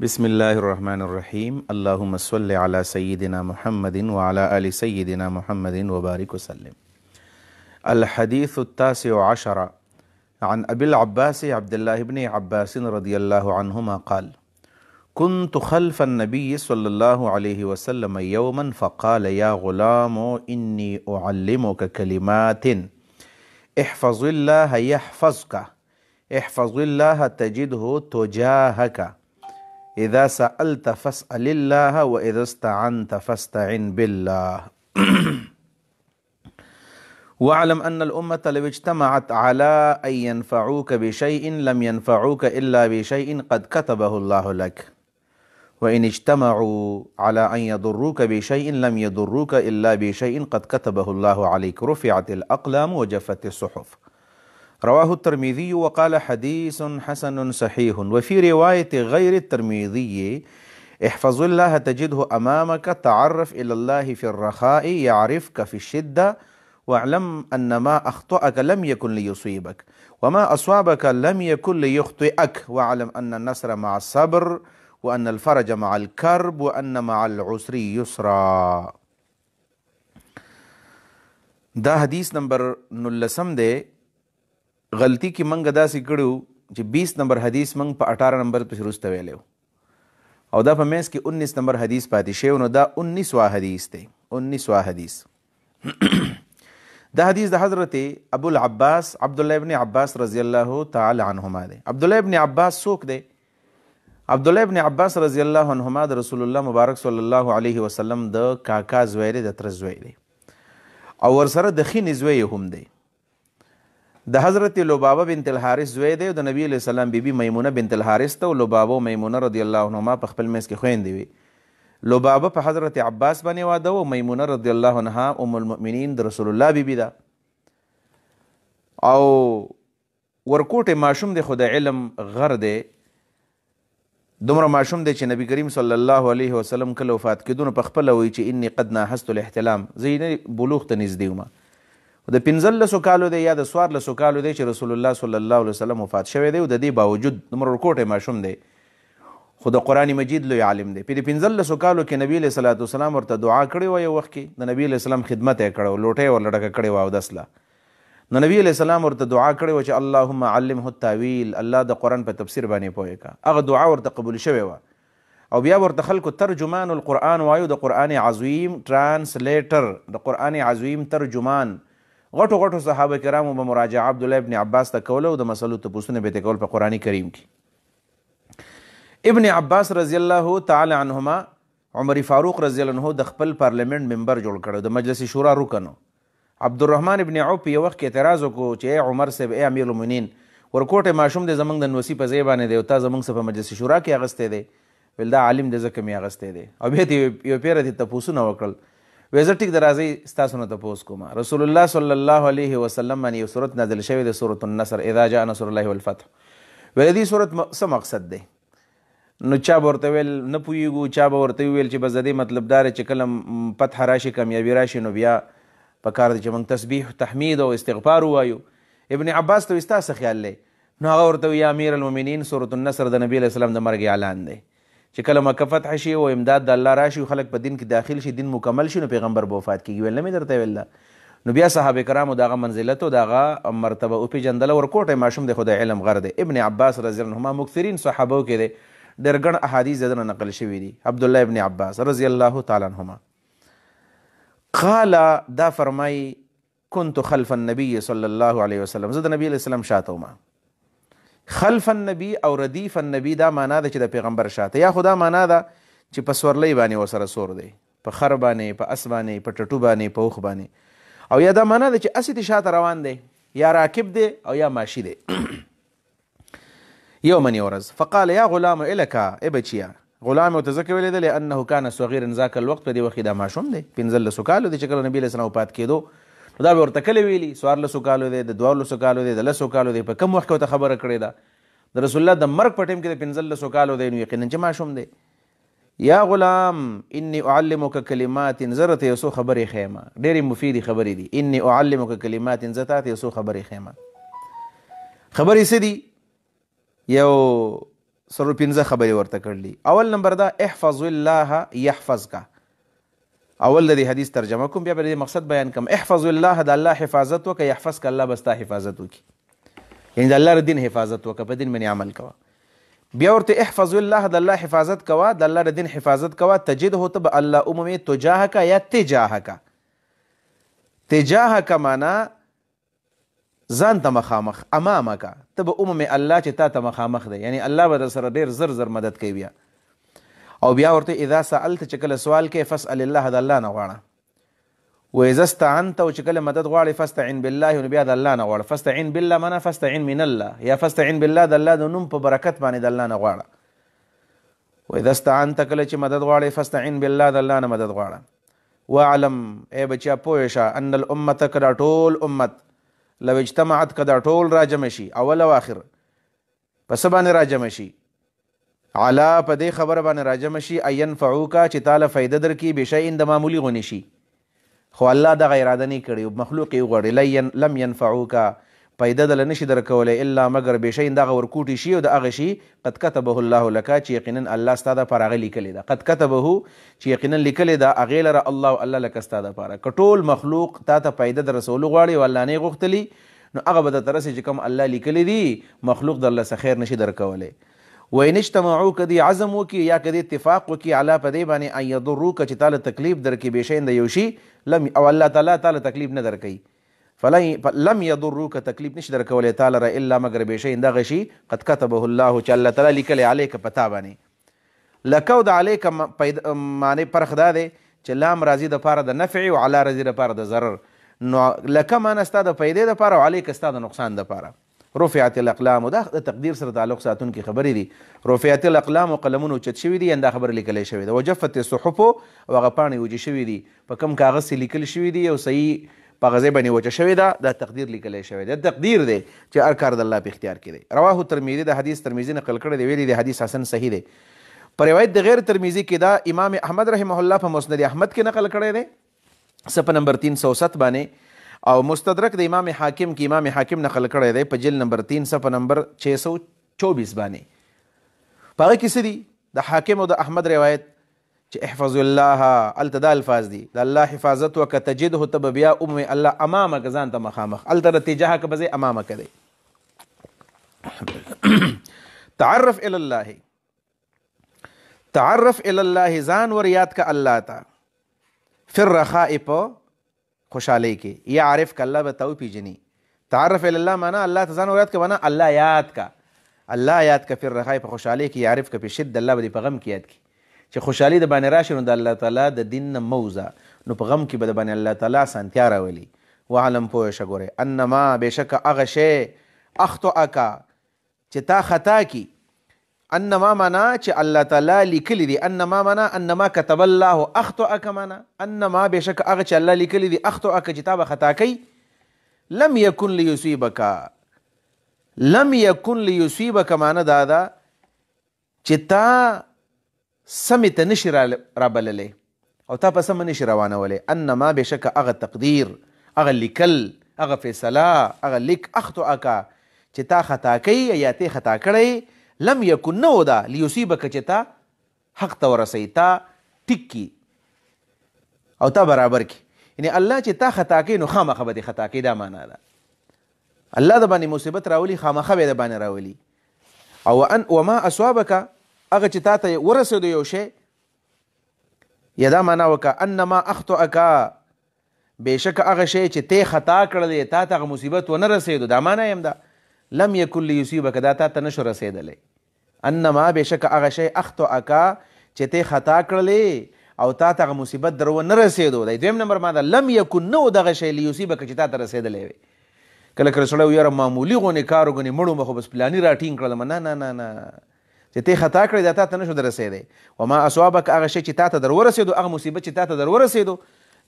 بسم الله الرحمن الرحيم اللهم صل على سيدنا محمد وعلى آل سيدنا محمد وبارك وسلم. الحديث التاسع عشر عن أبي العباس عبد الله بن عباس رضي الله عنهما قال: كنت خلف النبي صلى الله عليه وسلم يوما فقال: يا غلام إني أعلمك كلمات احفظ الله يحفظك، احفظ الله تجده تجاهك، إذا سألت فاسأل الله وإذا استعنت فاستعن بالله. واعلم أن الأمة لو اجتمعت على أن ينفعوك بشيء لم ينفعوك إلا بشيء قد كتبه الله لك، وإن اجتمعوا على أن يضروك بشيء لم يضروك إلا بشيء قد كتبه الله عليك، رفعت الأقلام وجفت الصحف. رواه الترمذي وقال حديث حسن صحيح. وفي رواية غير الترمذي: احفظ الله تجده أمامك، تعرف إلى الله في الرخاء يعرفك في الشدة، واعلم أن ما أخطأك لم يكن ليصيبك وما أصابك لم يكن ليخطئك، واعلم أن النصر مع الصبر وأن الفرج مع الكرب وأن مع العسر يسرا. دا حدیث نمبر 19 دے. غلطی کی منگ داسې کړو چې 20 نمبر حدیث منگ په 18 نمبر پسې وروسته ویلی او دا په منځ کې 19 نمبر حدیث پاتې شوی، نو دا 19واں حدیث دی. 19واں حدیث دا حدیث د حضرت ابو العباس عبدالله ابن عباس رضی الله تعالی عنهما دی. عبدالله ابن عباس څوک دی؟ عبدالله ابن عباس رضی الله عنهما د رسول الله مبارک صلی الله علیه وسلم د کاکا زوی دی، د تره زوی دی او ورسره د خینې زوی هم دی. د حضرت لبابه بنت الحارث زوی دی او د نبی علیه السلام بیبي میمونه بنت الحارث ته، او لبابه او میمونه رضی الله عنهما په خپل منځ کې خویندې وي. لبابه په حضرت عباس باندې واده او میمونه رضی الله عنها ام المؤمنین د رسول الله بیبي ده. او ورکوټې ماشوم دی، خو د علم غر دی. دومره ماشوم دی چې نبی کریم صلی الله علیه وسلم کله وفات کېدو نو په خپله وایي چې انی قد ناهزت الاحتلام، زه بلوغ ته نږدې وم. د 15 کالو دی یا د 14 کالو دی چې رسول الله صلی الله علیه وسلم وفات شوی دی، او د دې باوجود دومره ورکوټی ماشوم دی، خو د قرآن مجید لوی عالم دی. په دې 15 کالو کې نبی علیه صلات وسلام ورته دعا کړې وه. یو وخت کې د نبی علیه السلام خدمت یې کړی و، لوټۍ یې ورله ډکه کړې وه اودس له. نو نبی علیه السلام ورته دعا کړې وه چې اللهم علمه التاویل، الله د قرآن په تفسیر باندې پوهې کا. هغه دعا ورته قبول شوې وه او بیا ورته خلکو ترجمان القرآن وایو، د قرآن عظیم ټرانسلیټر، د قرآن عظیم ترجمان. غټو غټو صحابه کرامو به مراجعه عبدالله ابن عباس ته کوله او د مسلو تپوسونه به یې کول په قرآن کریم کې. ابن عباس رضی الله تعالی عنهما عمر فاروق رضی الله عنه د خپل پارلیمنٹ ممبر جوړ کړو، د مجلس شورا رکن. عبدالرحمن ابن عوف یو وخت کې اعتراض وکړو چې ای عمر صاحب، ای امیر المؤمنین، ورکوټې ماشوم دی زموږ د نوسي په ځای باندې دی او تا زموږ څه په مجلس شورا کې اغستی دی؟ ویل دا عالم دی ځکه مې اغستی دی. او بیا یو پیره دې تپوسونه وکړل. وی زه ټیک د راځئ ستاسو نه تپوس کوم. رسول الله صلی الله علیه وسلم باندې یو صورت نازل شوی دی، سورة النصر، اذا جاء نصر الله والفتح. ویل دې صورت څه مقصد دی؟ نو چا به ورته ویل نه پوهېږو، چا به ورته وویل چې بس د دې مطلب دا دی چې کله فتح راشي، کامیابي راشي، نو بیا پکار دی چې موږ تسبیح تحمید او استغفار ووایو. ابن عباس ته وایي ستا څه خیال دی؟ نو هغه ورته وایي یا امیر المؤمنین، سورة النصر د نبي علیه السلام د مرګ اعلان دی چې کله مکه فتح شي او امداد د الله راشي او خلک په دین کې داخل شي، دین مکمل شي، نو پیغمبر به وفات کېږي. ویل نه مې درته ویل ده. نو بیا صحابه کرامو د هغه منزلت او د هغه مرتبه وپېژندله. ورکوټی ماشوم دی خو د علم غر دی. ابن عباس رضی الله عنهما مکثرین صحابو کې دی، ډېر ګڼ احادیث د ده نه نقل شوي دي. عبدالله ابن عباس رضی الله تعالی عنهما قال، دا فرمایي كنت خلف النبي صلی الله علیه وسلم، زه د نبی علیه السلام شاته وم. خلف النبی او ردیف النبی دا معنا ده چې د پیغمبر شاته، یا خدا معنا ده چې په سورلۍ باندې ورسره سور دی، په خر باندې، په اس باندې، په ټټو باندې، په اوښ باندې، او یا دا معنا ده چې اسې دې شاته روان دی، یا راکب دی او یا ماشي دی. یوما یو ورځ فقال یا غلام الکا، ای بچیا. غلام ورته ځکه ویلی دی لانه کان صغیرا ذاک الوقت، په دې وخت کې دا ماشوم دی، 15 کالو دی چې کله نبي علیه السلام وفات کېدو. نو دا به ورته کله ویلي 14 کالو دی، د 12 کالو دی، د 10 کالو دی، په کم وخت کې ورته خبره کړې ده؟ د رسول الله د مرګ په ټیم کې د 15 کالو دی، نو یقینا چې ماشوم دی. یا غلام انی اعلمک کلمات، زه درته یو څو خبرې ښیم، ډېرې مفیدې خبرې دي. انی اعلمک کلمات، زه تاته یو څو خبرې ښیم. خبرې څه دي؟ یو سلور 15 خبرې ورته کړلي. اول نمبر دا احفظ الله یحفظک. اول د دې حدیث ترجمه کوم، بیا به د مقصد بیان کوم. احفظ الله، د الله حفاظت وکړه، یحفظک، الله به ستا حفاظت وکړي، یعنی د الله د دین حفاظت وکړه، په دین باندې عمل کوه. بیا ورته احفظ الله، د الله حفاظت کوه، د الله د دین حفاظت کوه. تجده ته به الله عمومي تجاهک یا تجاهک. تجاهک معنا ځان ته مخامخ، امامک، ته به عمومي الله چې تا ته مخامخ دی، یعنی الله به در سره ډېر زر زر مدد کوي. بیا او بیا ورته اذا سألت، چې کله سوال کوي، فاسأل الله، د الله نه غواړه. و اذا استعنت، او چې کله مدد غواړي، فاستعن بالله، نو بیا د الله نه غواړه. فاستعن بالله معنا فاستعن من الله، یا فاستعن بالله، د الله د نوم په برکت باندې د الله نه غواړه. و اذا استعنت، کله چې مدد غواړي، فاستعن بالله، د الله نه مدد غواړه. واعلم، ای بچیا پوه شه، ان الامه، کدا ټول امت، لو اجتمعت، کدا ټول راجم شي، اول او اخر پس باندې راجم شي، علا په دې خبره باندې راجم شي، اينفعوکا، چې تعالی فائدہ درکړي، بشیء، د معمولی غونی شي، خو الله دغه اراده نه کړي، مخلوق یې وغواړي. لم ينفعوکا، فائدہ دله نشي درکولی، الا مگر بشیء، دغه ورکوټي شي، او د هغه شي قد کتبه الله لک، چې یقینا الله ستا دپاره هغه لیکلی ده. قد کتبه، چې یقینا لیکلی ده هغې لره الله لک، ستا دپاره. که ټول مخلوق تا ته فائدہ د رسولو غواړي او الله نه یې غوښتلي، نو هغه به درته رسي چې کوم الله لیکلی دي، مخلوق درله څه خیر نشي درکولی. وین اجتمعوا، که دی عزم وکړي یا که دی اتفاق وکړي، علا په دې باندې ان یضروک، چې تعالی تکلیف درکړي، بشیء، د یو شي، او الله تعالی تکلیف نه درکوي. لم یضروک، تکلیف نشي درکولی تعالی را، الا مگر بشیء، دغه شي قد کتبه الله، چې الله تعالی لیکلی علیک، په تا باندې. لکه او د علیک معنی فرق دا دی چې لام راځي دپاره د نفع، او علا راځي دپاره د ضرر. نو لکه معنی ستا د فایدې دپاره، او علیک ستا د نقصان دپاره. رفعت الاقلام، دا د تقدیر سره تعلق ساتونکي خبرې دي. رفعت الاقلام، قلمونه اوچت شوي دي، دا خبره لیکلی شوې ده. وجفت الصحف، او هغه پاڼې وچې شوي دي، په کوم کاغذ چې لیکل شوي دي، او صحیح په غځې باندې وچه شوې ده، دا تقدیر لیکلی شوی دی. تقدیر دی چې هر کار د الله په اختیار کې دی. رواه ترمذي، د حدیث ترمذي نقل کړی دی، ویلي دی حدیث حسن صحیح دی. په روایت د غیر ترمذي کې دا امام احمد رحمه الله په مسند احمد کې نقل کړی دی، صفحه نمبر 307 باندې. او مستدرک د امام حاکم کې امام حاکم نقل کړی دی په جلد نمبر 3 صفحه نمبر 624 باندې. په هغه کې څه دي؟ د حاکم او د احمد روایت چې احفظ الله، الته دا الفاظ دي، د الله حفاظت وکړه، تجده ته به بیا عمومي الله امامک، ځان ته مخامخ، الته د تجاهک به ځای امامک دی. تعرف الی الله، تعرف الی الله، ځان ور یاد که الله ته، فی الرخاء، په خوشحالی کې، یعرف که الله به ته وپېژني. تعرف الی الله معنا الله ته ځان ور یاد که، معنا الله یاد که، الله یاد که، فی الرخاء، په خوشحالی کې، یعرف که په شد، الله به دې په غم کې یاد کړي. چې خوشحالي د باندې راشي، نو د الله تعالی د دین نه موزه، نو په غم کې به د باندې الله تعالی اسانتیا راولي. وعلم، پوه شه، ګورئ، انما بېشکه هغه شی اخطئک چې تا خطا کی. انما معنا چې الله تعالی لیکلی دي، انما معنا انما كتب الله اخطئک، معنا انما بېشکه هغه چې الله لیکلی دي، اخطئک چې تا به خطا کوي، لم یکن لیصیبک، لم یکن لیصیبک معنا دا ده چې تا سمې ته نشي رابللی او تا په سمه نشي روانولی. انما بېشکه هغه تقدیر، هغه لیکل، هغه فیصله، هغه لیک، اخطئک چې تا خطا کوي یا ته خطا کړی، لم یکن، نه و دا، لیصیبک چې تا حق ته ورسوي، تا ټیک کي او تا برابر کي. یعنی الله چې تا خطا کوي، نو خامخه به دې خطا کوي، دا معنا ده. الله د باندې مصیبت راولي، خامخه به د باندې راولي. او وما اصابک، هغه چې تا ته ورسېدو یو شی، یا دا معنا وکړه انما اخطئک، بېشکه هغه شی چې ته خطا کړلی، تا ته هغه مصیبت ونه رسېدو، دا معنا یم ده. لم یکن لیصیبک، دا تا ته نشو رسېدلی. انما بېشکه هغه شی اخطئک چې ته خطا کړلی او تا ته هغه مصیبت در ونه رسېدو. دا دویم نمبر معنا، لم یکن، نه و دغه شی لیصیبک چې تا ته رسېدلی وي. کله کله سړی یاره معمولي غونې کار وګڼي، مړو به خو بس پلاني راټینګ کړلم، نه نه نه نه، چې ته خطا کړی دا تا ته نشو در رسېدی. وما اصابک، هغه شی چې تا ته در ورسېدو، هغه مصیبت چې تا ته در ورسېدو،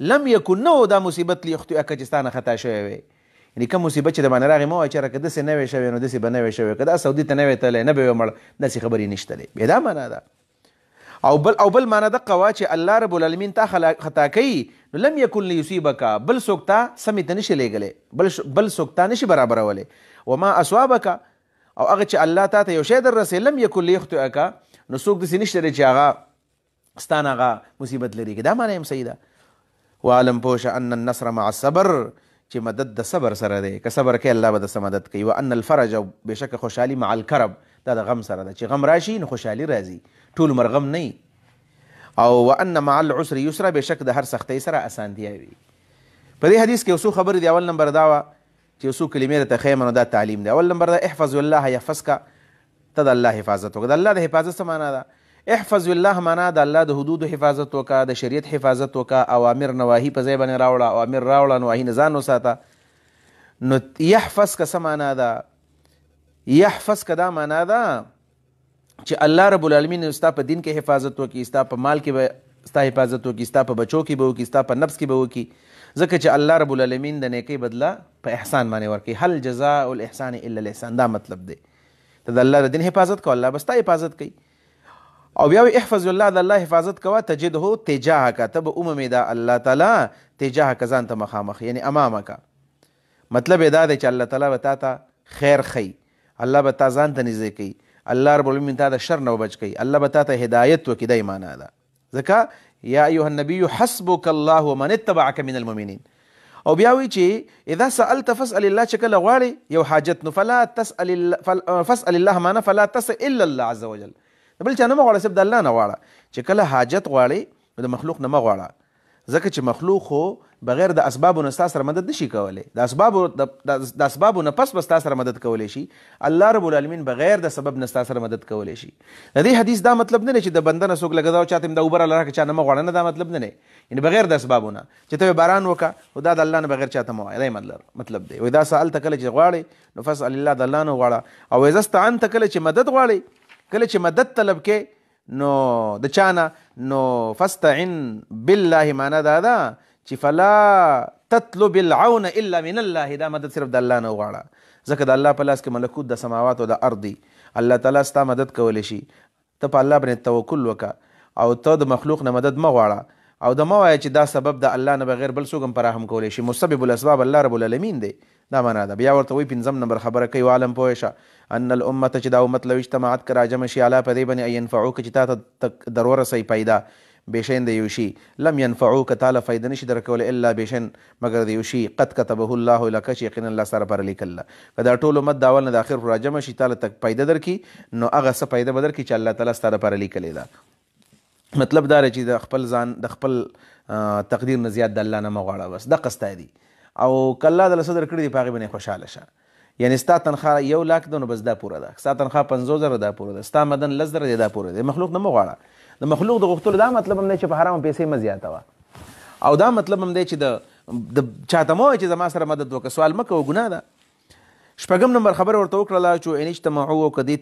لم یکن، نه و دا مصیبت لیخطئک چې ستا نه خطا شوی وی. یعنې کوم مصیبت چې د باندې راغی، مه وایه چېرې که داسې نه وی شوی، نو داسې به نه وی شوی، که دا سعودي ته نه وی تللی، نه به وی مړ، داسې خبرې نشته دی. بیا دا معنا ده. او بل معنا دقه وه چې الله رب العالمین تا خطا کوي، نو لم یکن لیصیبک، بل څوک تا سمې ته نشي لیږلی، بل څوک تا نشي برابرولی. وما اصابک، او هغه چې الله تا ته یو شی در رسې لم یکن لیخطئک نو څوک داسې نشته دی چې هغه ستان هغه مصیبت لري دا معنی هم صحیح ده. وعلم پوشه ان النصر مع الصبر چې مدد د صبر سره دی که صبر کوي الله به د مدد کوي. وان الفرج بشک خوشحالي مع الكرب دا د غم سره ده چې غم راشي نو خوشحالي راځي ټول عمر غم نه. او وان مع العسر یسرا بشک د هر سختۍ سره اسانتیا وي. په دې حدیث کې اوسو خبر دی. اول نمبر دا وا چې اوسو کلمې ته خیمه نو دا تعلیم دی. اول نمبر دا احفظ الله يحفظك ته د الله حفاظت وکړه. د الله د حفاظت څه معنا ده؟ احفظ الله معنا د الله د حدود حفاظت وکړه د شریعت حفاظت وکړه اوامر نواهی په ځای باندې راوړه اوامر راوړه نواهی نه ځان وساته. نو يحفظ که څه معنا ده؟ يحفظ که دا معنا ده چې الله رب العالمین ستا په دین کې حفاظت وکړي ستا په مال کې به ستا حفاظت وکړي ستا په بچو کې به وکړي ستا په نفس کې به وکړي ځکه چې الله رب العالمین د نیکۍ بدله په احسان باندې ورکوي. هل جزاء الاحسان الا الاحسان دا مطلب دی. ته د الله د دین حفاظت کوه الله به ستا حفاظت کوي. او بیا احفظ الله د الله حفاظت کوه تجده تجاهک ته به ومومې دا الله تعالی تجاهک ځان ته مخامخ یعنی امامک. مطلب دا دی چې الله تعالی به تا ته خیر ښیي الله به تا ځان ته نږدې کوي الله رب العالمین تا د شر نه وبچ کوي الله به تا ته هدایت وکړي دا معنا ده. ځکه یا ایها النبی حسبک الله ومن اتبعک من المؤمنین. او بیا وی چې اذا سألت فاسأل الله چې کله غواړې یو حاجت نو فاسأل الله معنا فلا تسأل الا الله عز وجل. بل چا نه مغواړه صرف د الله نه غواړه. چې کله حاجت غواړې نو د مخلوق نه مغواړه ځکه چې مخلوق خو بغیر د اسبابو نه ستا سره مدد نشي کولی. د اسبابو نه پس به ستا سره مدد کولی شي. الله رب العالمین بغیر د سبب نه ستا سره مدد کولی شي. د دې حدیث دا مطلب نه دی چې د بنده نه څوک لګدا او چاته د اوبر الله راکړه چا نه مغواړه نه دا مطلب نه دی یعنی بغیر د اسبابو نه چې ته باران وکړه او دا د الله نه بغیر چاته مو دا مطلب دی. واذا سألت کله چې غواړې نو فاسأل الله د الله نه غواړه. او اذا استعنت کله چې مدد غواړې کله چې مدد طلب کې نو د چانه نو فاستعن بالله معنا دا ده چې فلا تطلب العون الا من الله دا مدد صرف د الله نه وغواړه ځکه د الله په لاس کې ملکوت د سماوات او د ارض الله تعالی ستا مدد کولی شي. ته په الله باندې توکل وکړه او ته د مخلوق نه مدد مه غواړه او د مه وایه چې دا سبب د الله نه بغیر بل څوک هم فراهم کولی شي. مسبب الاسباب الله رب العالمین دی دا معنا ده. بیا ورته وایي پنځم نمبر خبره کوي وعلم پوه شه ان الامه چې دا امت لو اجتماعت که راجمع شي علی په دې باندې ان ينفعوک چې تا ته در ورسوي پیدا بشین د یو شي لم ينفعوک تعالی فایده نشي درکولی الا بشین مگر د یو شي قد كتبه الله لك چې یقینا الله سره پر لیکله که دا ټول امت د اول نه د اخر راجمع شي تعالی تک پیدا درکړي نو هغه څه پیدا به درکړي چې الله تعالی ستا لپاره لیکلی ده. مطلب دا چې د خپل ځان د خپل تقدیر نه زیات د الله نه مه غواړه بس دقه ستا دي او که الله دله څه درکړي دي په هغې باندې خوشحاله شه. یعنی ستا تنخواه 1 لاک ده نو بس دا پوره ده ستا تنخواه 50,000 دا پوره ده ستا مدن 10,000 دی دا پوره ده. مخلوق نه مه غواړه. د مخلوق د غوښتلو دا مطلب هم دی چې په حرامو پیسې مه زیاتوه او دا مطلب هم دی چې د چاته مه وایه چې زما سره مدد وکړه سوال مه کوه ګناه ده. شپږم نمبر خبره ورته وکړله چې ان اجتمعوا که دې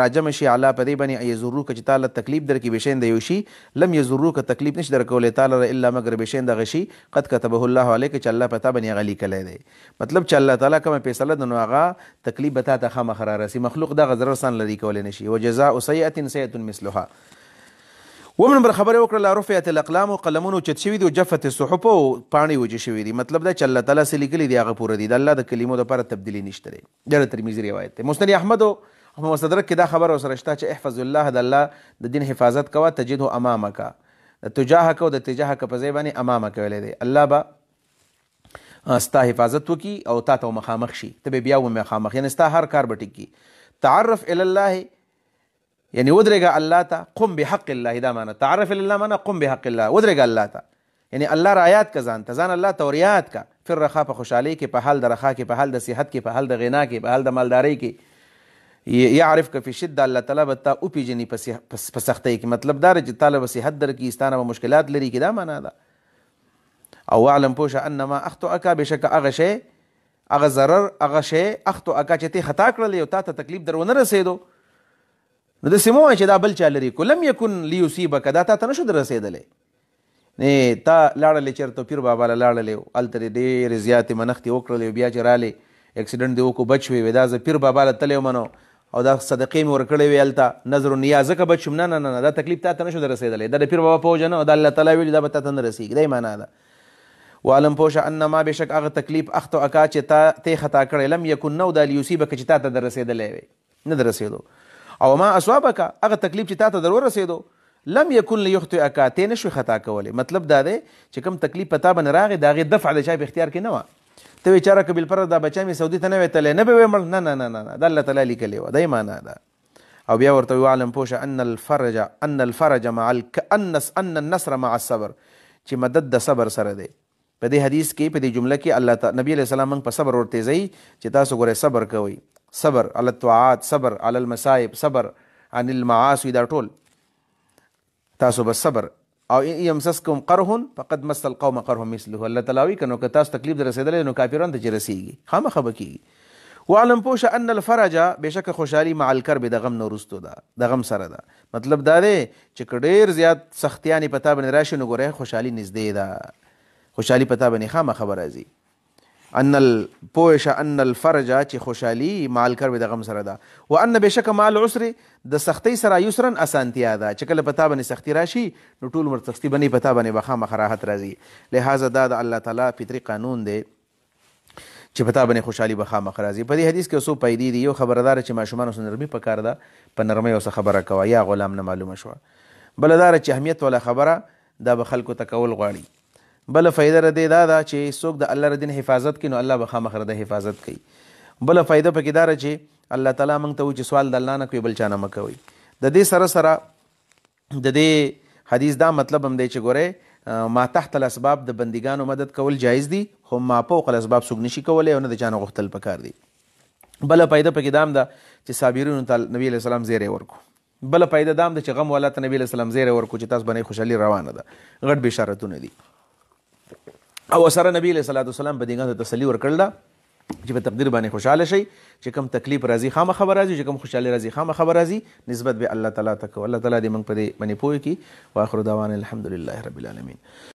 راجمع شي علا په دې باندې یضروک چې تا له تکلیف درکړي بشین د یو شي لم یضروک تکلیف نشي درکولی تا لره الا مگر بشین دغه شي قد کتبه الله علیک چې الله په تا باندې هغه لیکلی دی. مطلب چې الله تعالی کومه فیصله ده نو هغه تکلیف به تا ته خامخا رارسي. مخلوق دغه ضرر سان لري کولی نشي. وجزاء سیئة سیئة مثلها. ومن نمبر خبره وکړه رفعت الاقلام قلمونو چت شوي دي او جفت الصحف او پاڼې وجې شوي دي. مطلب دا چې الله تعالی څه لیکلي دي هغه پوره دي. د الله د کلمو دپاره تبدیلي نشته دی. دا د ترمذي روایت دی. مسند احمد او مستدرک کې دا خبره ورسره شته چې احفظ الله د الله د دین حفاظت کوه تجده امامک د تجاهک او د تجاهک په ځای باندې امامک ویلی دی. الله به ستا حفاظت وکړي او تا ته مخامخ شي ته به بیا مخامخ یعنی ستا هر کار به ټیک کړي. تعرف الی الله یعنی ودرېږه الله ته قم بحق الله دا معنی تعرف الی الله معنی قم بحق الله ودرېږه الله ته یعنی الله را یاد که ځان ته ځان الله ته وریاد که فر رخا په خوشحالۍ کې په حال د رخا کې په حال د صحت کې په حال د غنا کې په حال د مالدارۍ کې یعرف که فی شده الله تعالی به تا وپېژني په سختۍ کې. مطلب دا چې تا له به صحت درکړي ستا نه به مشکلات لري کې دا معنا ده. او واعلم پوه شه انما اخطؤک بېشکه هغه شی هغه ضرر هغه شی اخطؤک چې ته خطا کړلی او تا ته تکلیف در ونه رسېدو نو داسې مه وایه چې دا بل چا لري کو لم یکن لیصیبک دا تا ته نشو در رسېدلی. نه تا لاړلې چېرته پیر بابا له لاړلې هلته دې ډېرې زیاتې منښتې وکړلې بیا چې رالې اکسیډنټ دې وکړو بچ شوې دا زه پیر بابا له تللی وم او دا صدقې مې ورکړې وې هلته نظر و نیاز ځکه بچ شوم نه نه نه دا تکلیف تا ته نشو در رسېدلی دا د پیر بابا په وجه نه او دا الله تعالی ویلي دا به تا ته نه رسېږي دا یې معنا ده. وعلم پوه شه انما بېشک هغه تکلیف اخطؤک چې ته خطا کړی لم یکن نو دا لیصیبک چې تا ته در رسېدلی وی نه در رسېدو او ما اصابک هغه تکلیف چې تا ته در ورسېدو لم یکن لیخطئک ته نشوې خطا کولی. مطلب دا دی چې کوم تکلیف په تا باندې راغی د هغې دفع د چا په اختیار کې نه وه. ته وایې چاره که بالفرض دا بچا مې سعودي ته نه وی تللی نه به ویې مړ نه نه نه نه دا الله تعالی لیکلې وه. دی معنا ده. او بیا ورته وعلم پوه شه ان الفرج مع ان النصر مع الصبر چې مدد د صبر سره دی. په دې حدیث کې په دې جمله کې الله تعالی نبی علیه السلام موږ په صبر ورتېزوي چې تاسو ګورئ صبر کوئ، صبر علی الطاعات، صبر علی المصائب، صبر عن المعاصي، دا ټول تاسو بس صبر. او یمسسکم قرح فقد مس القوم قرح مثله. الله تعالی وایي که نو که تاسو تکلیف در رسېدلی نو کافرانو ته چې رسېږي خامخا به کېږي. وعلم پوشه ان الفرج بېشکه خوشحالي مع الکرب د غم نه وروستو ده، د غم سره ده. مطلب دا دی چې که ډېر زیات سختیانې په تا باندې راشي نو ګورئ خوشحالي نږدې ده، خوشحالي په تا باندې خامخا به راځي. پوشه ان الفرج چې خوشحالي مع الکرب د غم سره ده. و ان بېشکه مع العسر د سختۍ سره یسرا اسانتیا ده چې کله په تا باندې سختي راشي نو ټول عمر سختي بنې په تا باندې به خامخا راحت راځي. لہذا دا د الله تعالی فطري قانون دی چې په تا باندې خوشحالي به خامخا راځي. په دې حدیث کې څو فایدې دي. یو خبردار چې ماشومانو سره نرمي پکار ده، په نرمۍ ورسره خبره کوه یا غلام نه معلومه شوه. بله دا چې اهمیت والا خبره دا به خلکو ته کول غواړي. بله فایده ر دې دا ده چې څوک د الله ر دین حفاظت کوي نو الله به خامخا د حفاظت کوي. بله فایده پکې دا ده چې الله تعالی موږ ته وایي چې سوال د الله نه کوئ بل چا نه مه کوئ. د دې سره سره د دې حدیث دا مطلب هم دی چې ګورئ ما تحت الاسباب د بندګانو مدد کول جایز دي، خو ما فوق الاسباب څوک نشي کولی او نه د چا نه غوښتل پکار دي. بله فایده پکې دا هم ده چې صابرینو ته نبي علیه السلام زیری ورکو. بله فایده دا هم ده چې غم والا ته نبي علیه السلام زیری ورکو چې تاسو باندې خوشحالي روانه ده. غټ بشارتونه دي. او سره نبی علیه الصلاۃ والسلام بندګانو ته تسلي ورکړل ده چې په تقدیر باندې خوشحاله شي، چې کوم تکلیف راځي خامخا به راځي، چې کوم خوشحالي راځي خامخا به راځي. نسبت به الله تعالی ته کوو. الله تعالی دې موږ په دې باندې پوه کړي. واخر دعوانا الحمد لله رب العالمین.